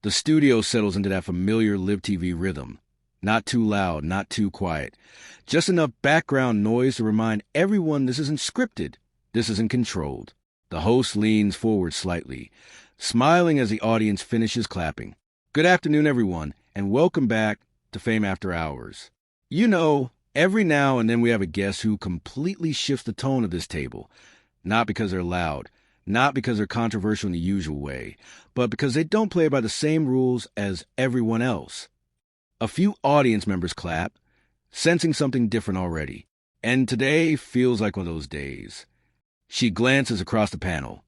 The studio settles into that familiar live TV rhythm. Not too loud, not too quiet. Just enough background noise to remind everyone this isn't scripted. This isn't controlled. The host leans forward slightly, smiling as the audience finishes clapping. Good afternoon, everyone, and welcome back to Fame After Hours. You know, every now and then we have a guest who completely shifts the tone of this table. Not because they're loud, not because they're controversial in the usual way, but because they don't play by the same rules as everyone else. A few audience members clap, sensing something different already. And today feels like one of those days. She glances across the panel,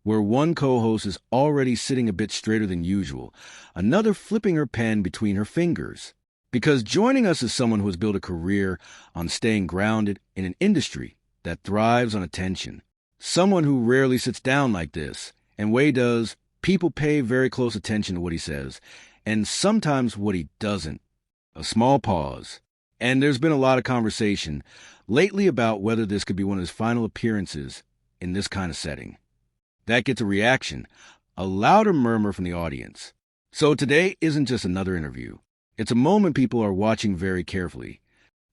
where one co-host is already sitting a bit straighter than usual, another flipping her pen between her fingers. Because joining us is someone who has built a career on staying grounded in an industry that thrives on attention. Someone who rarely sits down like this, and Wei does. People pay very close attention to what he says, and sometimes what he doesn't. A small pause. And there's been a lot of conversation lately about whether this could be one of his final appearances in this kind of setting. That gets a reaction, a louder murmur from the audience. So today isn't just another interview. It's a moment people are watching very carefully.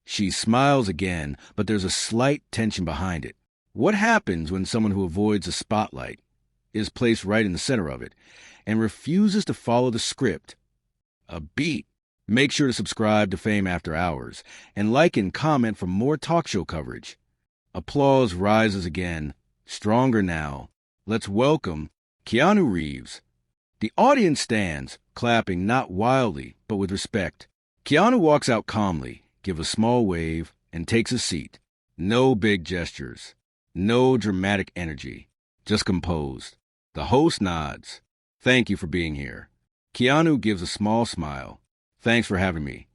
She smiles again, but there's a slight tension behind it. What happens when someone who avoids the spotlight is placed right in the center of it and refuses to follow the script? A beat. Make sure to subscribe to Fame After Hours and like and comment for more talk show coverage. Applause rises again, stronger now. Let's welcome Keanu Reeves. The audience stands, clapping not wildly, but with respect. Keanu walks out calmly, gives a small wave, and takes a seat. No big gestures. No dramatic energy. Just composed. The host nods. Thank you for being here. Keanu gives a small smile. Thanks for having me.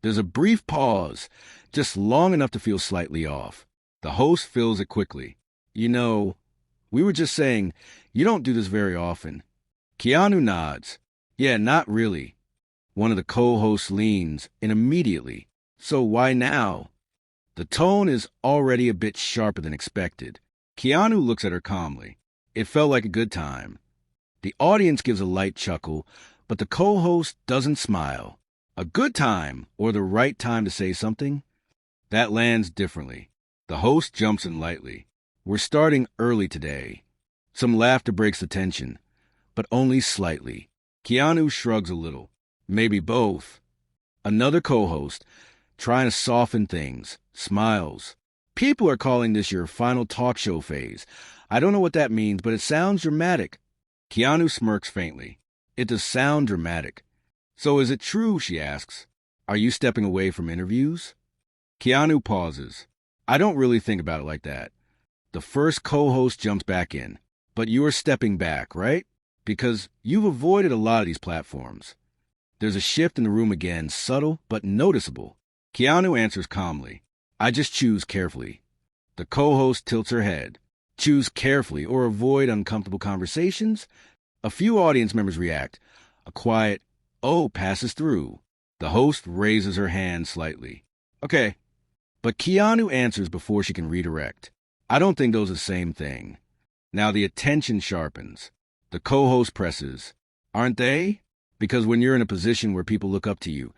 There's a brief pause, just long enough to feel slightly off. The host fills it quickly. You know, we were just saying, you don't do this very often. Keanu nods. Yeah, not really. One of the co-hosts leans in immediately. So why now? The tone is already a bit sharper than expected. Keanu looks at her calmly. It felt like a good time. The audience gives a light chuckle, but the co-host doesn't smile. A good time, or the right time to say something? That lands differently. The host jumps in lightly. We're starting early today. Some laughter breaks the tension, but only slightly. Keanu shrugs a little. Maybe both. Another co-host, trying to soften things, smiles. People are calling this your final talk show phase. I don't know what that means, but it sounds dramatic. Keanu smirks faintly. It does sound dramatic. So is it true, she asks. Are you stepping away from interviews? Keanu pauses. I don't really think about it like that. The first co-host jumps back in. But you are stepping back, right? Because you've avoided a lot of these platforms. There's a shift in the room again, subtle but noticeable. Keanu answers calmly. I just choose carefully. The co-host tilts her head. Choose carefully or avoid uncomfortable conversations? A few audience members react. A quiet "oh" passes through. The host raises her hand slightly. Okay. But Keanu answers before she can redirect. I don't think those are the same thing. Now the attention sharpens. The co-host presses. Aren't they? Because when you're in a position where people look up to you,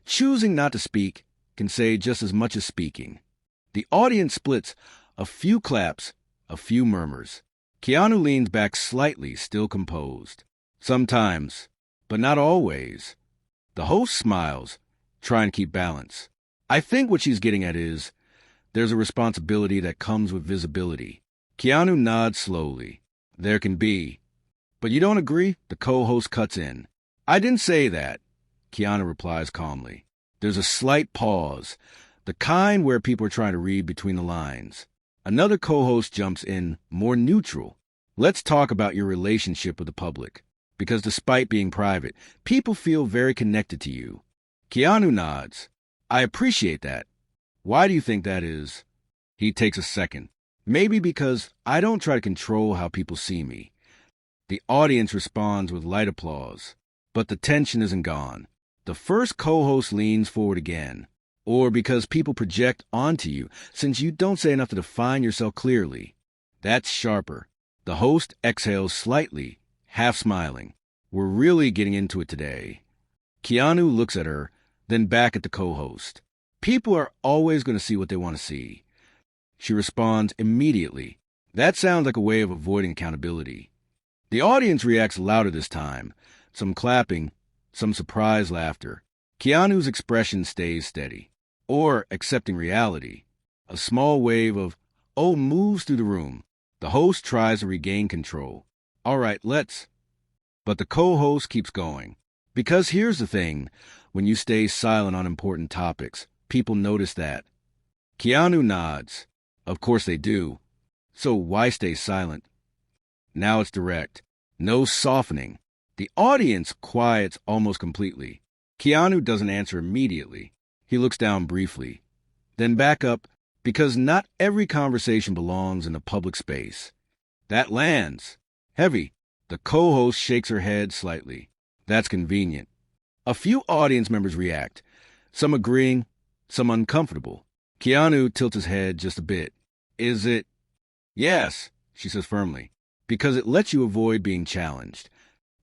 choosing not to speak can say just as much as speaking. The audience splits. A few claps, a few murmurs. Keanu leans back slightly, still composed. Sometimes, but not always. The host smiles, trying to keep balance. I think what she's getting at is, there's a responsibility that comes with visibility. Keanu nods slowly. There can be. But you don't agree? The co-host cuts in. I didn't say that. Keanu replies calmly. There's a slight pause, the kind where people are trying to read between the lines. Another co-host jumps in, more neutral. Let's talk about your relationship with the public. Because despite being private, people feel very connected to you. Keanu nods. I appreciate that. Why do you think that is? He takes a second. Maybe because I don't try to control how people see me. The audience responds with light applause. But the tension isn't gone. The first co-host leans forward again. Or because people project onto you, since you don't say enough to define yourself clearly. That's sharper. The host exhales slightly, half smiling. We're really getting into it today. Keanu looks at her, then back at the co-host. People are always going to see what they want to see. She responds immediately. That sounds like a way of avoiding accountability. The audience reacts louder this time. Some clapping, some surprised laughter. Keanu's expression stays steady. Or accepting reality. A small wave of, oh, moves through the room. The host tries to regain control. All right, let's. But the co-host keeps going. Because here's the thing. When you stay silent on important topics, people notice that. Keanu nods. Of course they do. So why stay silent? Now it's direct. No softening. The audience quiets almost completely. Keanu doesn't answer immediately. He looks down briefly. Then back up, because not every conversation belongs in a public space. That lands. Heavy. The co-host shakes her head slightly. That's convenient. A few audience members react. Some agreeing, some uncomfortable. Keanu tilts his head just a bit. Is it? Yes, she says firmly, because it lets you avoid being challenged.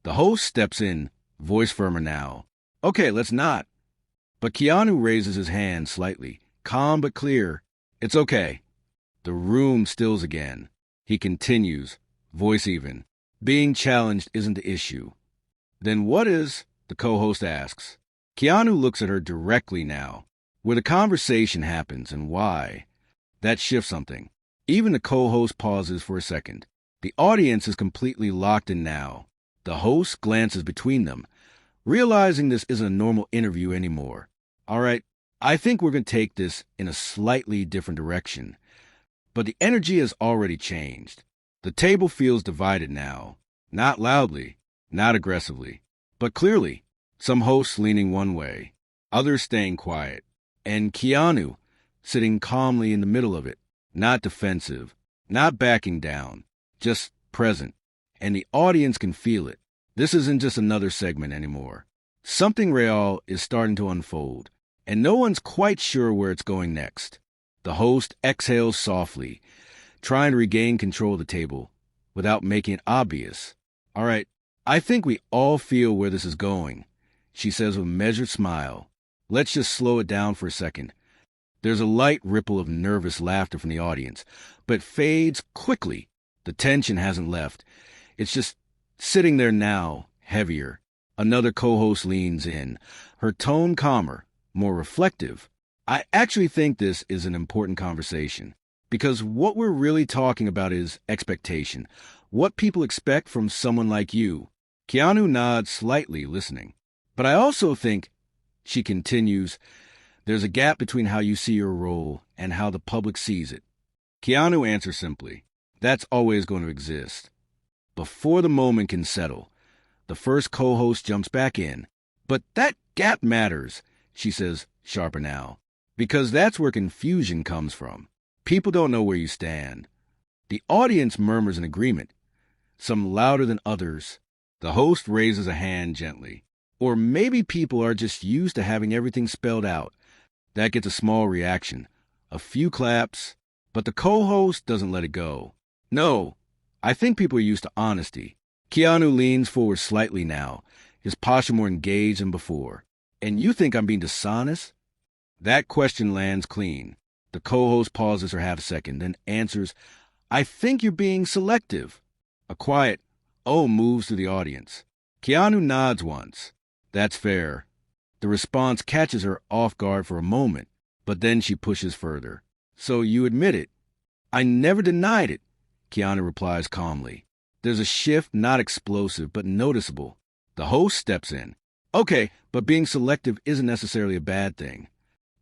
The host steps in, voice firmer now. Okay, let's not. But Keanu raises his hand slightly, calm but clear. It's okay. The room stills again. He continues, voice even. Being challenged isn't the issue. Then what is? The co-host asks. Keanu looks at her directly now. Where the conversation happens and why. That shifts something. Even the co-host pauses for a second. The audience is completely locked in now. The host glances between them, realizing this isn't a normal interview anymore. All right, I think we're going to take this in a slightly different direction. But the energy has already changed. The table feels divided now. Not loudly, not aggressively, but clearly. Some hosts leaning one way, others staying quiet. And Keanu, sitting calmly in the middle of it, not defensive, not backing down, just present. And the audience can feel it. This isn't just another segment anymore. Something real is starting to unfold, and no one's quite sure where it's going next. The host exhales softly, trying to regain control of the table without making it obvious. All right, I think we all feel where this is going, she says with a measured smile. Let's just slow it down for a second. There's a light ripple of nervous laughter from the audience, but fades quickly. The tension hasn't left. It's just sitting there now, heavier. Another co-host leans in, her tone calmer, more reflective. I actually think this is an important conversation, because what we're really talking about is expectation. What people expect from someone like you. Keanu nods slightly, listening. But I also think, she continues, there's a gap between how you see your role and how the public sees it. Keanu answers simply, that's always going to exist. Before the moment can settle, the first co-host jumps back in. But that gap matters, she says, sharper now, because that's where confusion comes from. People don't know where you stand. The audience murmurs in agreement, some louder than others. The host raises a hand gently. Or maybe people are just used to having everything spelled out. That gets a small reaction, a few claps, but the co-host doesn't let it go. No, I think people are used to honesty. Keanu leans forward slightly now, his posture more engaged than before. And you think I'm being dishonest? That question lands clean. The co-host pauses for half a second, then answers, I think you're being selective. A quiet, oh, moves through the audience. Keanu nods once. That's fair. The response catches her off guard for a moment, but then she pushes further. So you admit it? I never denied it, Keanu replies calmly. There's a shift, not explosive, but noticeable. The host steps in. Okay, but being selective isn't necessarily a bad thing.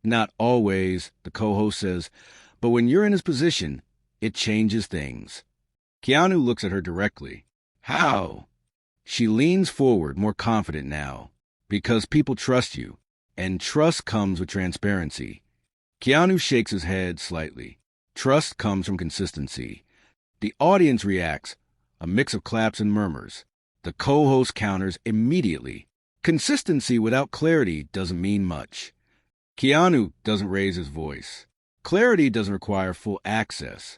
Not always, the co-host says, but when you're in his position, it changes things. Keanu looks at her directly. How? She leans forward, more confident now. Because people trust you, and trust comes with transparency. Keanu shakes his head slightly. Trust comes from consistency. The audience reacts, a mix of claps and murmurs. The co-host counters immediately. Consistency without clarity doesn't mean much. Keanu doesn't raise his voice. Clarity doesn't require full access.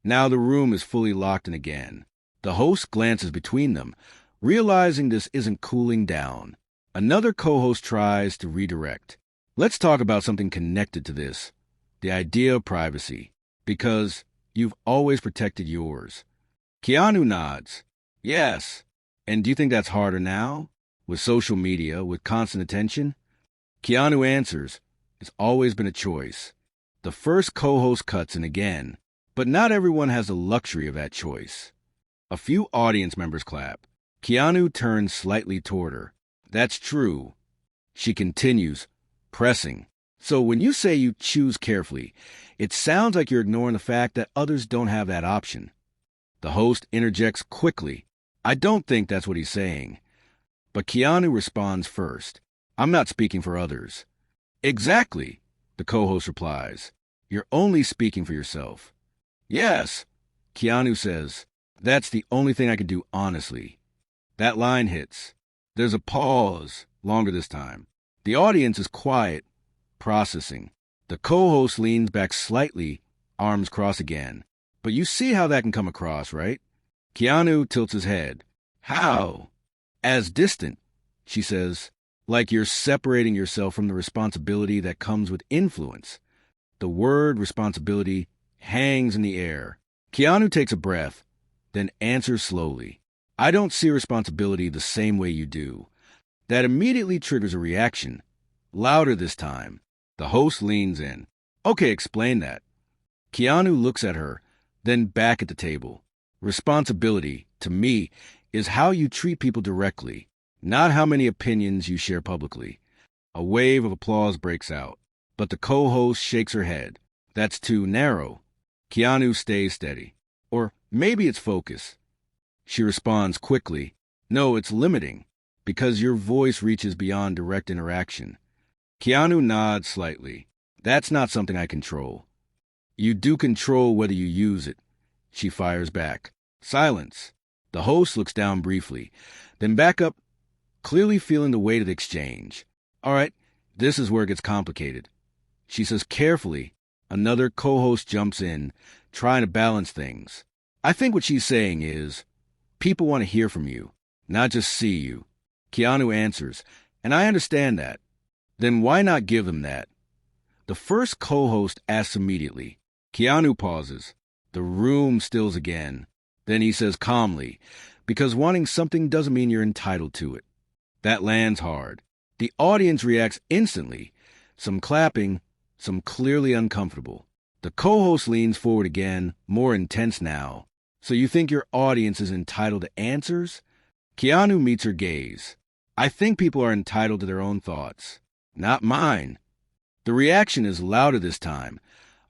Now the room is fully locked in again. The host glances between them, Realizing this isn't cooling down, another co-host tries to redirect. Let's talk about something connected to this, the idea of privacy, because you've always protected yours. Keanu nods. Yes. And do you think that's harder now? With social media, with constant attention? Keanu answers, it's always been a choice. The first co-host cuts in again, but not everyone has the luxury of that choice. A few audience members clap. Keanu turns slightly toward her. That's true. She continues, pressing. So when you say you choose carefully, it sounds like you're ignoring the fact that others don't have that option. The host interjects quickly. I don't think that's what he's saying. But Keanu responds first. I'm not speaking for others. Exactly, the co-host replies. You're only speaking for yourself. Yes, Keanu says. That's the only thing I can do honestly. That line hits. There's a pause, longer this time. The audience is quiet, processing. The co-host leans back slightly, arms crossed again. But you see how that can come across, right? Keanu tilts his head. How? As distant, she says, like you're separating yourself from the responsibility that comes with influence. The word responsibility hangs in the air. Keanu takes a breath, then answers slowly. I don't see responsibility the same way you do. That immediately triggers a reaction. Louder this time. The host leans in. Okay, explain that. Keanu looks at her, then back at the table. Responsibility, to me, is how you treat people directly, not how many opinions you share publicly. A wave of applause breaks out, but the co-host shakes her head. That's too narrow. Keanu stays steady. Or maybe it's focus. She responds quickly. No, it's limiting, because your voice reaches beyond direct interaction. Keanu nods slightly. That's not something I control. You do control whether you use it. She fires back. Silence. The host looks down briefly, then back up, clearly feeling the weight of the exchange. All right, this is where it gets complicated. She says carefully. Another co-host jumps in, trying to balance things. I think what she's saying is, people want to hear from you, not just see you. Keanu answers, and I understand that. Then why not give them that? The first co-host asks immediately. Keanu pauses. The room stills again. Then he says calmly, because wanting something doesn't mean you're entitled to it. That lands hard. The audience reacts instantly, some clapping, some clearly uncomfortable. The co-host leans forward again, more intense now. So you think your audience is entitled to answers? Keanu meets her gaze. I think people are entitled to their own thoughts. Not mine. The reaction is louder this time,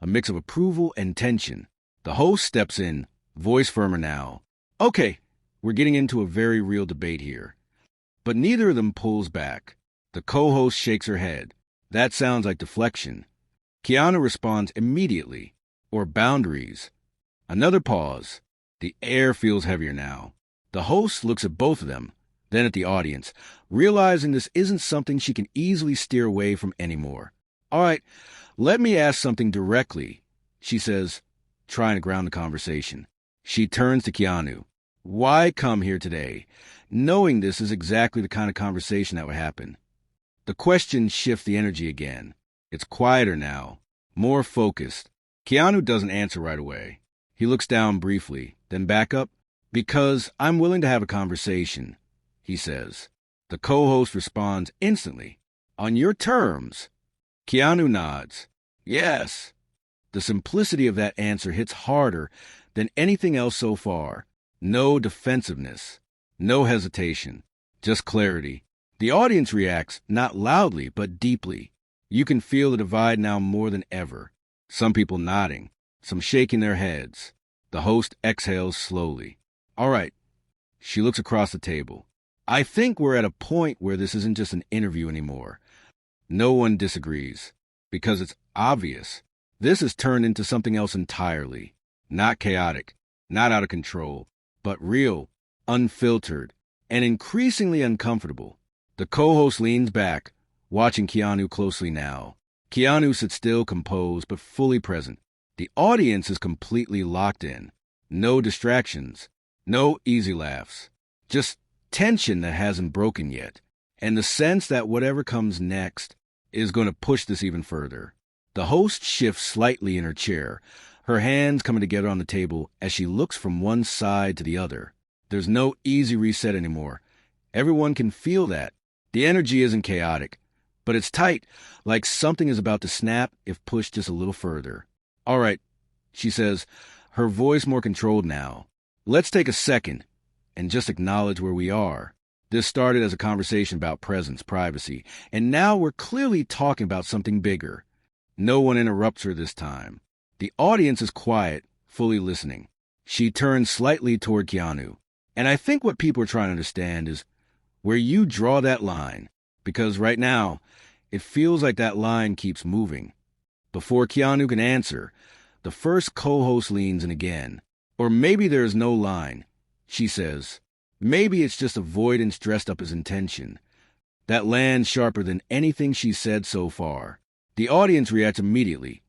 a mix of approval and tension. The host steps in, voice firmer now. Okay, we're getting into a very real debate here. But neither of them pulls back. The co-host shakes her head. That sounds like deflection. Keanu responds immediately. Or boundaries. Another pause. The air feels heavier now. The host looks at both of them, then at the audience, realizing this isn't something she can easily steer away from anymore. All right, let me ask something directly, she says, trying to ground the conversation. She turns to Keanu. Why come here today, knowing this is exactly the kind of conversation that would happen? The question shifts the energy again. It's quieter now, more focused. Keanu doesn't answer right away. He looks down briefly, then back up. Because I'm willing to have a conversation, he says. The co-host responds instantly. On your terms. Keanu nods. Yes. The simplicity of that answer hits harder than anything else so far. No defensiveness, no hesitation, just clarity. The audience reacts, not loudly, but deeply. You can feel the divide now more than ever. Some people nodding, some shaking their heads. The host exhales slowly. All right. She looks across the table. I think we're at a point where this isn't just an interview anymore. No one disagrees, because it's obvious. This has turned into something else entirely. Not chaotic, not out of control, but real, unfiltered, and increasingly uncomfortable. The co-host leans back, watching Keanu closely now. Keanu sits still, composed, but fully present. The audience is completely locked in. No distractions, no easy laughs. Just tension that hasn't broken yet, and the sense that whatever comes next is going to push this even further. The host shifts slightly in her chair, her hands coming together on the table as she looks from one side to the other. There's no easy reset anymore. Everyone can feel that. The energy isn't chaotic, but it's tight, like something is about to snap if pushed just a little further. All right, she says, her voice more controlled now. Let's take a second and just acknowledge where we are. This started as a conversation about presence, privacy, and now we're clearly talking about something bigger. No one interrupts her this time. The audience is quiet, fully listening. She turns slightly toward Keanu. And I think what people are trying to understand is where you draw that line, because right now, it feels like that line keeps moving. Before Keanu can answer, the first co-host leans in again. Or maybe there is no line. She says, maybe it's just avoidance dressed up as intention. That lands sharper than anything she said so far. The audience reacts immediately.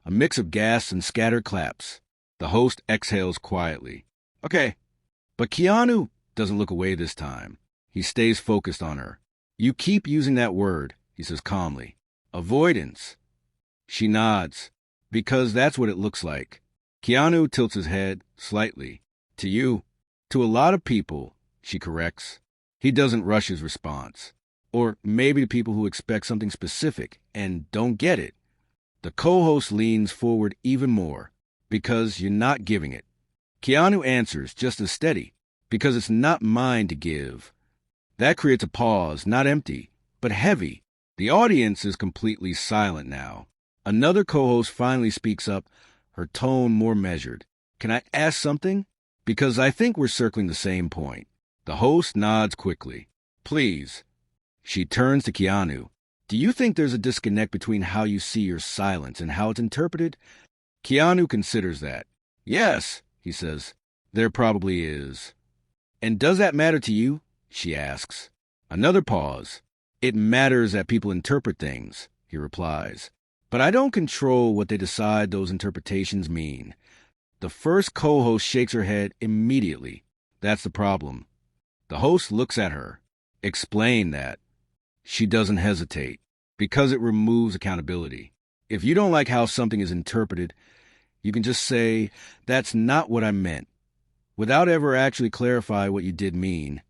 A mix of gasps and scattered claps. The host exhales quietly. Okay. But Keanu doesn't look away this time. He stays focused on her. You keep using that word, he says calmly. Avoidance. She nods, because that's what it looks like. Keanu tilts his head slightly. To you. To a lot of people, she corrects. He doesn't rush his response. Or maybe to people who expect something specific and don't get it. The co-host leans forward even more, because you're not giving it. Keanu answers just as steady, because it's not mine to give. That creates a pause, not empty, but heavy. The audience is completely silent now. Another co-host finally speaks up, her tone more measured. Can I ask something? Because I think we're circling the same point. The host nods quickly. Please. She turns to Keanu. Do you think there's a disconnect between how you see your silence and how it's interpreted? Keanu considers that. Yes, he says. There probably is. And does that matter to you? She asks. Another pause. It matters that people interpret things, he replies. But I don't control what they decide those interpretations mean. The first co-host shakes her head immediately. That's the problem. The host looks at her. Explain that. She doesn't hesitate, because it removes accountability. If you don't like how something is interpreted, you can just say, that's not what I meant, without ever actually clarify what you did mean.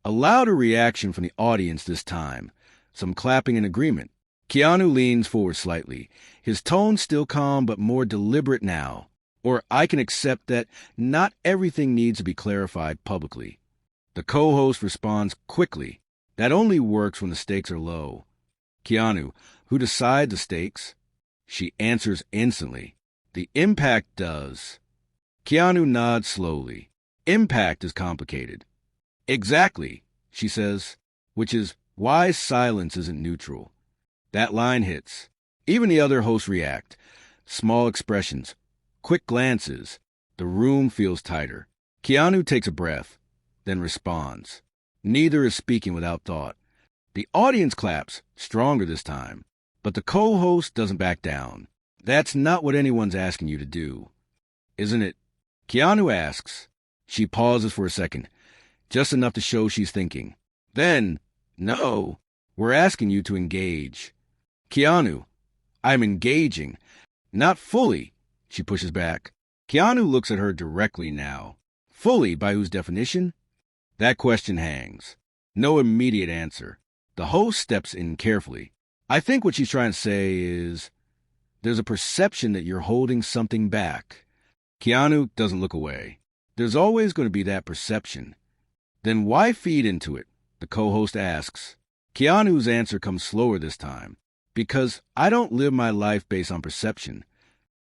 A louder reaction from the audience this time, some clapping in agreement. Keanu leans forward slightly, his tone still calm but more deliberate now. Or I can accept that not everything needs to be clarified publicly. The co-host responds quickly. That only works when the stakes are low. Keanu, who decides the stakes? She answers instantly. The impact does. Keanu nods slowly. Impact is complicated. Exactly, she says, which is why silence isn't neutral. That line hits. Even the other hosts react. Small expressions, quick glances. The room feels tighter. Keanu takes a breath, then responds. Neither is speaking without thought. The audience claps, stronger this time. But the co-host doesn't back down. That's not what anyone's asking you to do. Isn't it? Keanu asks. She pauses for a second, just enough to show she's thinking. Then, no, we're asking you to engage. Keanu, I'm engaging. Not fully, she pushes back. Keanu looks at her directly now. Fully, by whose definition? That question hangs. No immediate answer. The host steps in carefully. I think what she's trying to say is, there's a perception that you're holding something back. Keanu doesn't look away. There's always going to be that perception. Then why feed into it? The co-host asks. Keanu's answer comes slower this time. Because I don't live my life based on perception.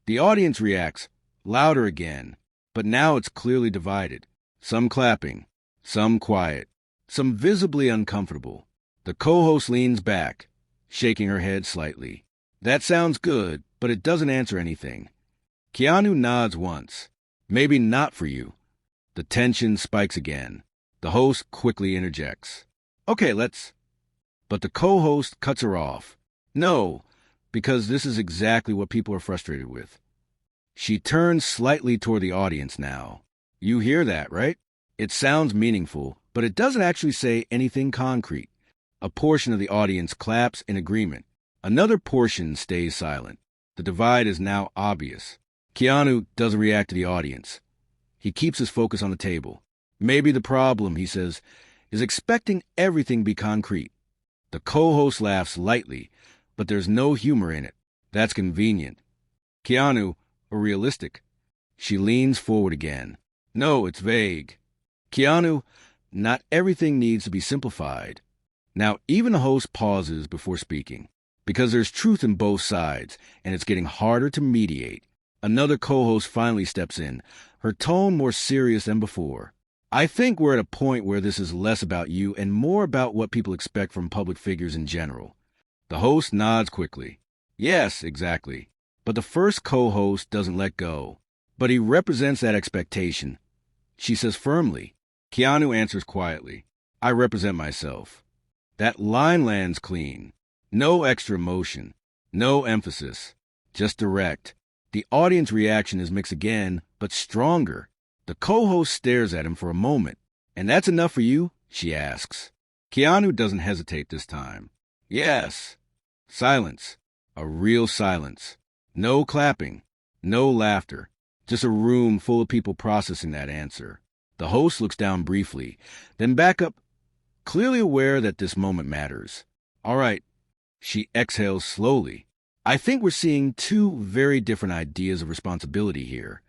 The audience reacts, louder again, but now it's clearly divided. Some clapping, some quiet, some visibly uncomfortable. The co-host leans back, shaking her head slightly. That sounds good, but it doesn't answer anything. Keanu nods once. Maybe not for you. The tension spikes again. The host quickly interjects. Okay, let's... But the co-host cuts her off. No, because this is exactly what people are frustrated with. She turns slightly toward the audience now. You hear that, right? It sounds meaningful, but it doesn't actually say anything concrete. A portion of the audience claps in agreement. Another portion stays silent. The divide is now obvious. Keanu doesn't react to the audience. He keeps his focus on the table. Maybe the problem, he says, is expecting everything to be concrete. The co-host laughs lightly, but there's no humor in it. That's convenient. Keanu, or realistic? She leans forward again. No, it's vague. Keanu, not everything needs to be simplified. Now, even the host pauses before speaking, because there's truth in both sides, and it's getting harder to mediate. Another co-host finally steps in, her tone more serious than before. I think we're at a point where this is less about you and more about what people expect from public figures in general. The host nods quickly. Yes, exactly. But the first co-host doesn't let go. But he represents that expectation. She says firmly. Keanu answers quietly. I represent myself. That line lands clean. No extra emotion. No emphasis. Just direct. The audience reaction is mixed again, but stronger. The co-host stares at him for a moment. And that's enough for you? She asks. Keanu doesn't hesitate this time. Yes. Silence. A real silence. No clapping. No laughter. Just a room full of people processing that answer. The host looks down briefly, then back up, clearly aware that this moment matters. All right. She exhales slowly. I think we're seeing two very different ideas of responsibility here.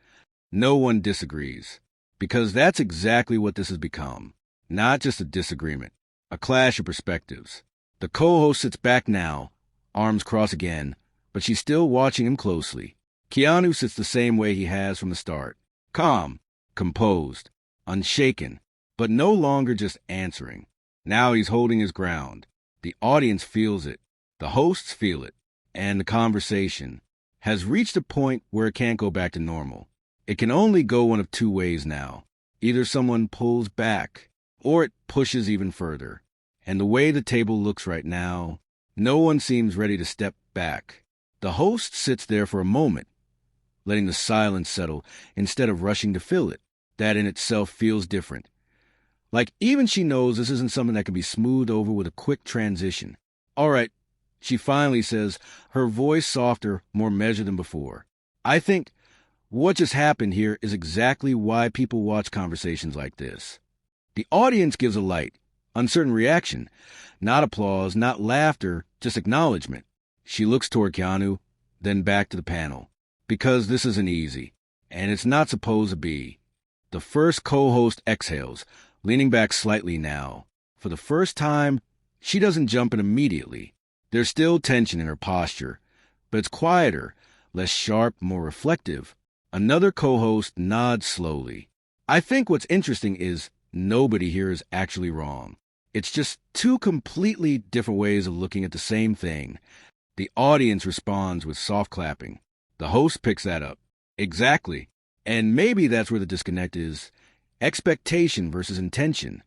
No one disagrees, because that's exactly what this has become. Not just a disagreement, a clash of perspectives. The co-host sits back now, arms crossed again, but she's still watching him closely. Keanu sits the same way he has from the start. Calm, composed, unshaken, but no longer just answering. Now he's holding his ground. The audience feels it. The hosts feel it. And the conversation has reached a point where it can't go back to normal. It can only go one of two ways now. Either someone pulls back, or it pushes even further. And the way the table looks right now, no one seems ready to step back. The host sits there for a moment, letting the silence settle instead of rushing to fill it. That in itself feels different. Like even she knows this isn't something that can be smoothed over with a quick transition. All right, she finally says, her voice softer, more measured than before. I think what just happened here is exactly why people watch conversations like this. The audience gives a light, uncertain reaction. Not applause, not laughter, just acknowledgement. She looks toward Keanu, then back to the panel. Because this isn't easy, and it's not supposed to be. The first co-host exhales, leaning back slightly now. For the first time, she doesn't jump in immediately. There's still tension in her posture, but it's quieter, less sharp, more reflective. Another co-host nods slowly. I think what's interesting is nobody here is actually wrong. It's just two completely different ways of looking at the same thing. The audience responds with soft clapping. The host picks that up. Exactly. And maybe that's where the disconnect is. Expectation versus intention.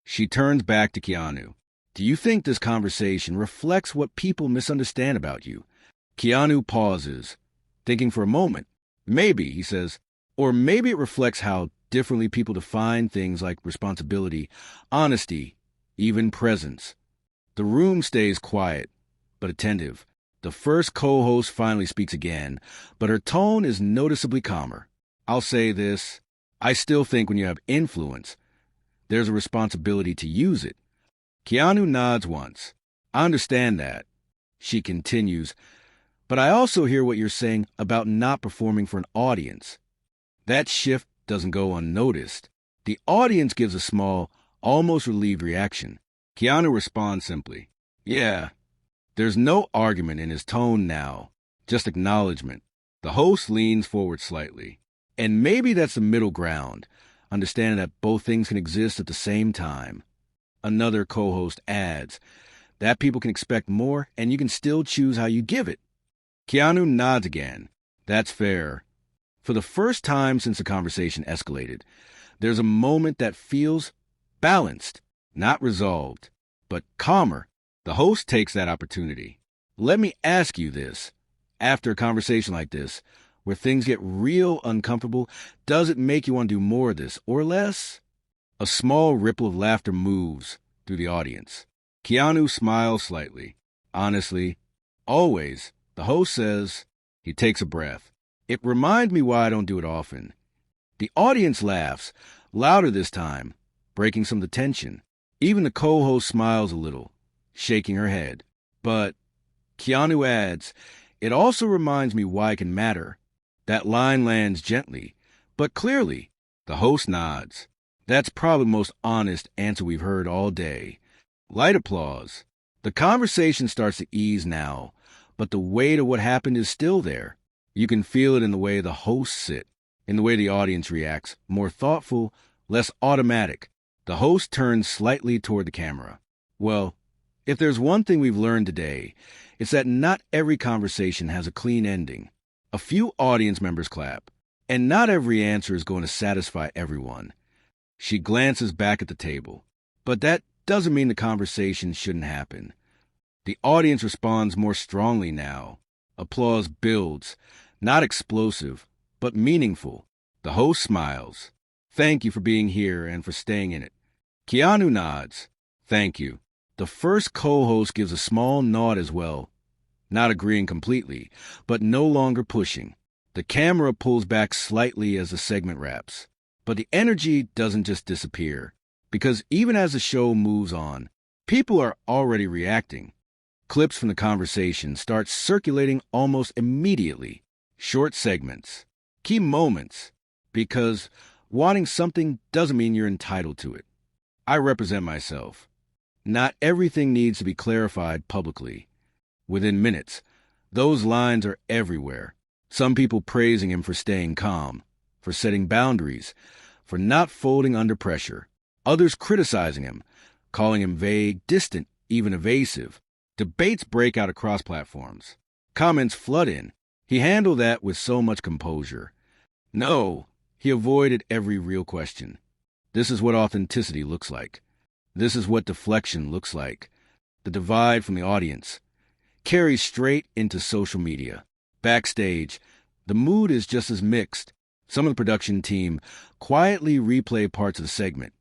She turns back to Keanu. Do you think this conversation reflects what people misunderstand about you? Keanu pauses, thinking for a moment. Maybe, he says, or maybe it reflects how differently people define things like responsibility, honesty, even presence. The room stays quiet, but attentive. The first co-host finally speaks again, but her tone is noticeably calmer. I'll say this, I still think when you have influence, there's a responsibility to use it. Keanu nods once. I understand that. She continues, but I also hear what you're saying about not performing for an audience. That shift doesn't go unnoticed. The audience gives a small, almost relieved reaction. Keanu responds simply, yeah. There's no argument in his tone now, just acknowledgement. The host leans forward slightly. And maybe that's the middle ground, understanding that both things can exist at the same time. Another co-host adds that people can expect more and you can still choose how you give it. Keanu nods again. That's fair. For the first time since the conversation escalated, there's a moment that feels balanced, not resolved, but calmer. The host takes that opportunity. Let me ask you this. After a conversation like this, where things get real uncomfortable, does it make you want to do more of this or less? A A small ripple of laughter moves through the audience. Keanu smiles slightly. Honestly, always, the host says. He takes a breath. It reminds me why I don't do it often. The audience laughs, louder this time, breaking some of the tension. Even the co-host smiles a little, shaking her head. But Keanu adds, it also reminds me why it can matter. That line lands gently, but clearly. The host nods. That's probably the most honest answer we've heard all day. Light applause. The conversation starts to ease now, but the weight of what happened is still there. You can feel it in the way the hosts sit, in the way the audience reacts, more thoughtful, less automatic. The host turns slightly toward the camera. Well, if there's one thing we've learned today, it's that not every conversation has a clean ending. A few audience members clap, and not every answer is going to satisfy everyone. She glances back at the table, but that doesn't mean the conversation shouldn't happen. The audience responds more strongly now. Applause builds, not explosive, but meaningful. The host smiles. Thank you for being here and for staying in it. Keanu nods. Thank you. The first co-host gives a small nod as well, not agreeing completely, but no longer pushing. The camera pulls back slightly as the segment wraps. But the energy doesn't just disappear, because even as the show moves on, people are already reacting. Clips from the conversation start circulating almost immediately. Short segments, key moments, because wanting something doesn't mean you're entitled to it. I represent myself. Not everything needs to be clarified publicly. Within minutes, those lines are everywhere. Some people praising him for staying calm, for setting boundaries, for not folding under pressure. Others criticizing him, calling him vague, distant, even evasive. Debates break out across platforms. Comments flood in. He handled that with so much composure. No, he avoided every real question. This is what authenticity looks like. This is what deflection looks like. The divide from the audience carries straight into social media. Backstage, the mood is just as mixed. Some of the production team quietly replay parts of the segment,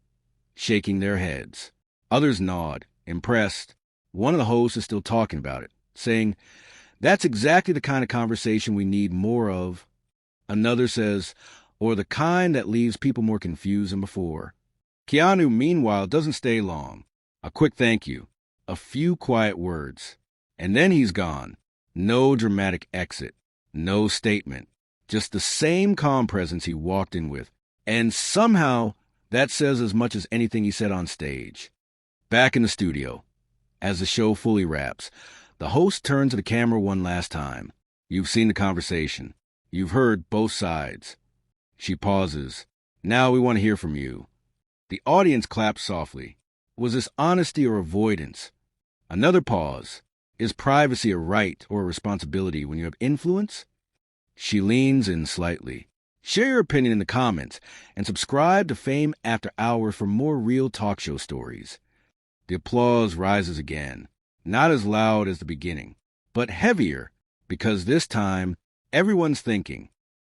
shaking their heads. Others nod, impressed. One of the hosts is still talking about it, saying, "That's exactly the kind of conversation we need more of." Another says, "Or the kind that leaves people more confused than before." Keanu, meanwhile, doesn't stay long. A quick thank you, a few quiet words, and then he's gone. No dramatic exit, no statement, just the same calm presence he walked in with. And somehow, that says as much as anything he said on stage. Back in the studio, as the show fully wraps, the host turns to the camera one last time. You've seen the conversation. You've heard both sides. She pauses. Now we want to hear from you. The audience claps softly. Was this honesty or avoidance? Another pause. Is privacy a right or a responsibility when you have influence? She leans in slightly. Share your opinion in the comments and subscribe to Fame After Hours for more real talk show stories. The applause rises again, not as loud as the beginning, but heavier, because this time everyone's thinking.